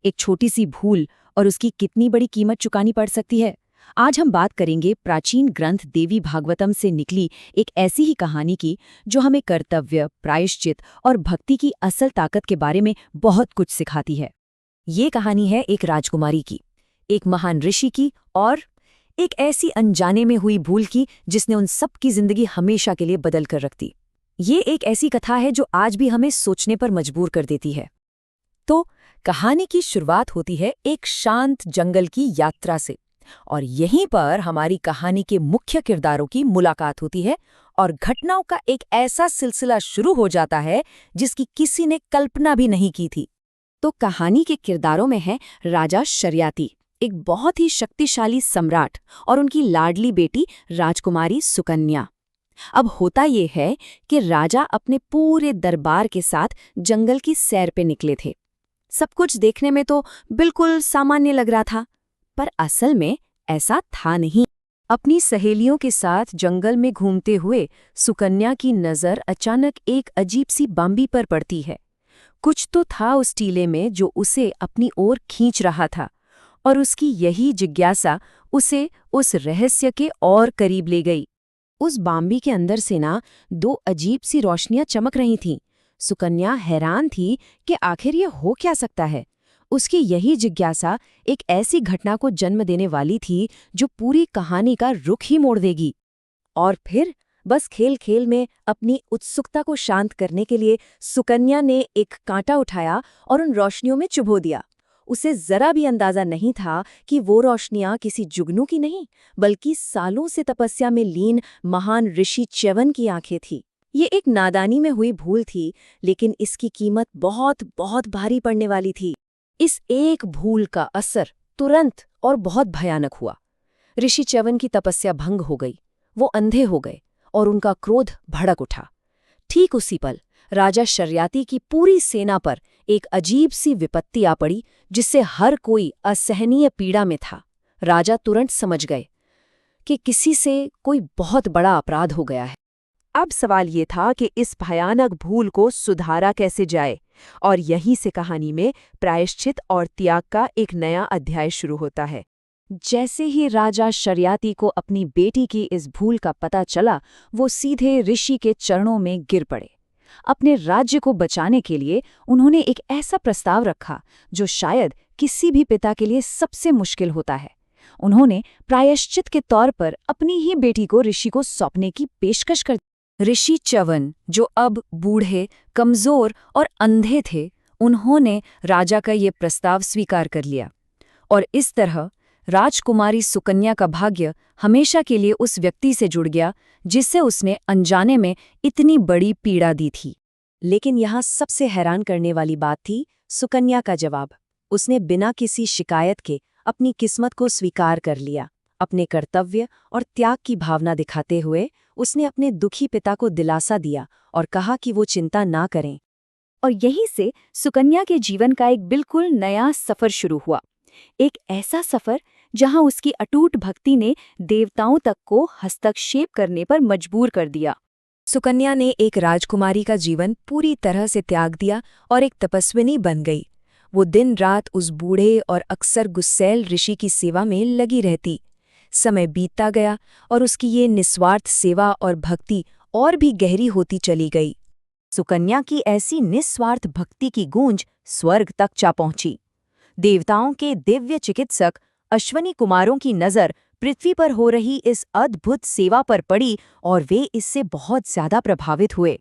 एक छोटी सी भूल और उसकी कितनी बड़ी कीमत चुकानी पड़ सकती है। आज हम बात करेंगे प्राचीन ग्रंथ देवी भागवतम से निकली एक ऐसी ही कहानी की जो हमें कर्तव्य, प्रायश्चित और भक्ति की असल ताकत के बारे में बहुत कुछ सिखाती है। ये कहानी है एक राजकुमारी की, एक महान ऋषि की और एक ऐसी अनजाने में हुई भूल की जिसने उन सब की जिंदगी हमेशा के लिए बदल कर रख दी। ये एक ऐसी कथा है जो आज भी हमें सोचने पर मजबूर कर देती है। तो कहानी की शुरुआत होती है एक शांत जंगल की यात्रा से, और यहीं पर हमारी कहानी के मुख्य किरदारों की मुलाकात होती है और घटनाओं का एक ऐसा सिलसिला शुरू हो जाता है जिसकी किसी ने कल्पना भी नहीं की थी। तो कहानी के किरदारों में है राजा शर्याती, एक बहुत ही शक्तिशाली सम्राट, और उनकी लाडली बेटी राजकुमारी सुकन्या। अब होता ये है कि राजा अपने पूरे दरबार के साथ जंगल की सैर पे निकले थे। सब कुछ देखने में तो बिल्कुल सामान्य लग रहा था, पर असल में ऐसा था नहीं। अपनी सहेलियों के साथ जंगल में घूमते हुए सुकन्या की नज़र अचानक एक अजीब सी बांबी पर पड़ती है। कुछ तो था उस टीले में जो उसे अपनी ओर खींच रहा था, और उसकी यही जिज्ञासा उसे उस रहस्य के और करीब ले गई। उस बांबी के अंदर से ना दो अजीब सी रोशनियां चमक रही थीं। सुकन्या हैरान थी कि आखिर ये हो क्या सकता है। उसकी यही जिज्ञासा एक ऐसी घटना को जन्म देने वाली थी जो पूरी कहानी का रुख ही मोड़ देगी। और फिर बस खेल खेल में अपनी उत्सुकता को शांत करने के लिए सुकन्या ने एक कांटा उठाया और उन रोशनियों में चुभो दिया। उसे जरा भी अंदाजा नहीं था कि वो रोशनियां किसी जुगनू की नहीं, बल्कि सालों से तपस्या में लीन महान ऋषि च्यवन की आंखें थी। ये एक नादानी में हुई भूल थी, लेकिन इसकी कीमत बहुत बहुत भारी पड़ने वाली थी। इस एक भूल का असर तुरंत और बहुत भयानक हुआ। ऋषि च्यवन की तपस्या भंग हो गई, वो अंधे हो गए और उनका क्रोध भड़क उठा। ठीक उसी पल राजा शर्याती की पूरी सेना पर एक अजीब सी विपत्ति आ पड़ी जिससे हर कोई असहनीय पीड़ा में था। राजा तुरंत समझ गए कि किसी से कोई बहुत बड़ा अपराध हो गया है। अब सवाल ये था कि इस भयानक भूल को सुधारा कैसे जाए, और यहीं से कहानी में प्रायश्चित और त्याग का एक नया अध्याय शुरू होता है। जैसे ही राजा शर्याती को अपनी बेटी की इस भूल का पता चला, वो सीधे ऋषि के चरणों में गिर पड़े। अपने राज्य को बचाने के लिए उन्होंने एक ऐसा प्रस्ताव रखा जो शायद किसी भी पिता के लिए सबसे मुश्किल होता है। उन्होंने प्रायश्चित के तौर पर अपनी ही बेटी को ऋषि को सौंपने की पेशकश कर दी। ऋषि च्यवन, जो अब बूढ़े, कमजोर और अंधे थे, उन्होंने राजा का ये प्रस्ताव स्वीकार कर लिया, और इस तरह राजकुमारी सुकन्या का भाग्य हमेशा के लिए उस व्यक्ति से जुड़ गया जिससे उसने अनजाने में इतनी बड़ी पीड़ा दी थी। लेकिन यहाँ सबसे हैरान करने वाली बात थी सुकन्या का जवाब। उसने बिना किसी शिकायत के अपनी किस्मत को स्वीकार कर लिया। अपने कर्तव्य और त्याग की भावना दिखाते हुए उसने अपने दुखी पिता को दिलासा दिया और कहा कि वो चिंता ना करें। और यहीं से सुकन्या के जीवन का एक बिल्कुल नया सफर शुरू हुआ। एक ऐसा सफर जहां उसकी अटूट भक्ति ने देवताओं तक को हस्तक्षेप करने पर मजबूर कर दिया। सुकन्या ने एक राजकुमारी का जीवन पूरी तरह से त्याग दिया और एक तपस्विनी बन गई। वो दिन रात उस बूढ़े और अक्सर गुस्सैल ऋषि की सेवा में लगी रहती। समय बीतता गया और उसकी ये निस्वार्थ सेवा और भक्ति और भी गहरी होती चली गई। सुकन्या की ऐसी निस्वार्थ भक्ति की गूंज स्वर्ग तक जा पहुंची। देवताओं के दिव्य चिकित्सक अश्विनी कुमारों की नज़र पृथ्वी पर हो रही इस अद्भुत सेवा पर पड़ी और वे इससे बहुत ज्यादा प्रभावित हुए।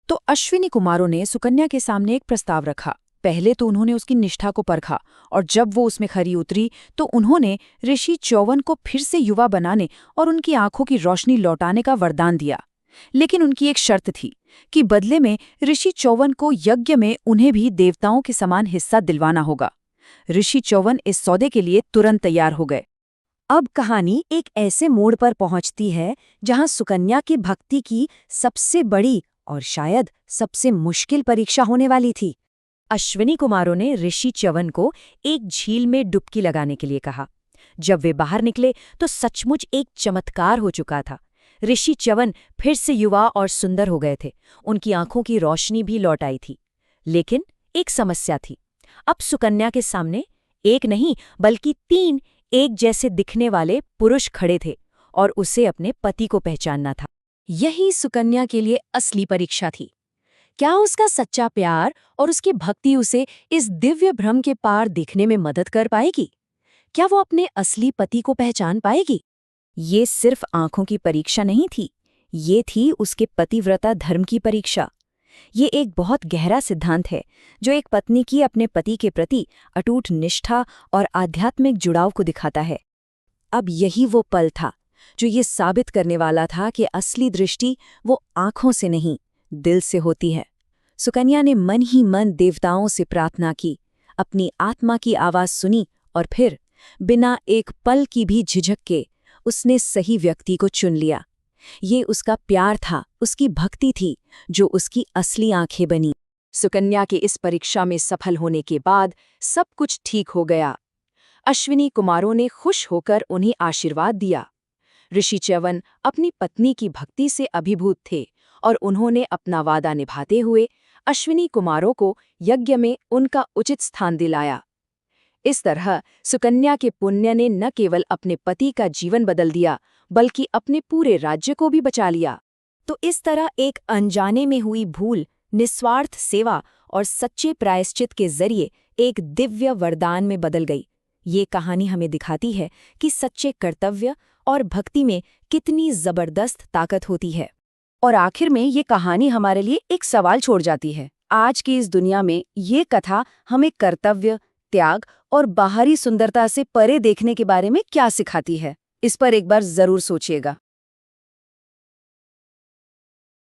तो अश्विनी कुमारों ने सुकन्या के सामने एक प्रस्ताव रखा। पहले तो उन्होंने उसकी निष्ठा को परखा, और जब वो उसमें खरी उतरी तो उन्होंने ऋषि च्यवन को फिर से युवा बनाने और उनकी आंखों की रोशनी लौटाने का वरदान दिया। लेकिन उनकी एक शर्त थी कि बदले में ऋषि च्यवन को यज्ञ में उन्हें भी देवताओं के समान हिस्सा दिलवाना होगा। ऋषि च्यवन इस सौदे के लिए तुरंत तैयार हो गए। अब कहानी एक ऐसे मोड़ पर पहुंचती है जहां सुकन्या की भक्ति की सबसे बड़ी और शायद सबसे मुश्किल परीक्षा होने वाली थी। अश्विनी कुमारों ने ऋषि च्यवन को एक झील में डुबकी लगाने के लिए कहा। जब वे बाहर निकले तो सचमुच एक चमत्कार हो चुका था। ऋषि च्यवन फिर से युवा और सुंदर हो गए थे। उनकी आंखों की रोशनी भी लौट आई थी। लेकिन एक समस्या थी। अब सुकन्या के सामने एक नहीं बल्कि 3 एक जैसे दिखने वाले पुरुष खड़े थे और उसे अपने पति को पहचानना था। यही सुकन्या के लिए असली परीक्षा थी। क्या उसका सच्चा प्यार और उसकी भक्ति उसे इस दिव्य भ्रम के पार देखने में मदद कर पाएगी? क्या वो अपने असली पति को पहचान पाएगी? ये सिर्फ आंखों की परीक्षा नहीं थी, ये थी उसके पतिव्रता धर्म की परीक्षा। ये एक बहुत गहरा सिद्धांत है जो एक पत्नी की अपने पति के प्रति अटूट निष्ठा और आध्यात्मिक जुड़ाव को दिखाता है। अब यही वो पल था जो ये साबित करने वाला था कि असली दृष्टि वो आंखों से नहीं, दिल से होती है। सुकन्या ने मन ही मन देवताओं से प्रार्थना की, अपनी आत्मा की आवाज सुनी और फिर बिना एक पल की भी झिझक के उसने सही व्यक्ति को चुन लिया। ये उसका प्यार था, उसकी भक्ति थी, जो उसकी असली आंखें बनी। सुकन्या के इस परीक्षा में सफल होने के बाद सब कुछ ठीक हो गया। अश्विनी कुमारों ने खुश होकर उन्हें आशीर्वाद दिया। ऋषि च्यवन अपनी पत्नी की भक्ति से अभिभूत थे और उन्होंने अपना वादा निभाते हुए अश्विनी कुमारों को यज्ञ में उनका उचित स्थान दिलाया। इस तरह सुकन्या के पुण्य ने न केवल अपने पति का जीवन बदल दिया, बल्कि अपने पूरे राज्य को भी बचा लिया। तो इस तरह एक अनजाने में हुई भूल, निस्वार्थ सेवा और सच्चे प्रायश्चित के जरिए एक दिव्य वरदान में बदल गई। ये कहानी हमें दिखाती है कि सच्चे कर्तव्य और भक्ति में कितनी जबरदस्त ताकत होती है। और आखिर में ये कहानी हमारे लिए एक सवाल छोड़ जाती है। आज की इस दुनिया में ये कथा हमें कर्तव्य, त्याग और बाहरी सुंदरता से परे देखने के बारे में क्या सिखाती है? इस पर एक बार जरूर सोचिएगा।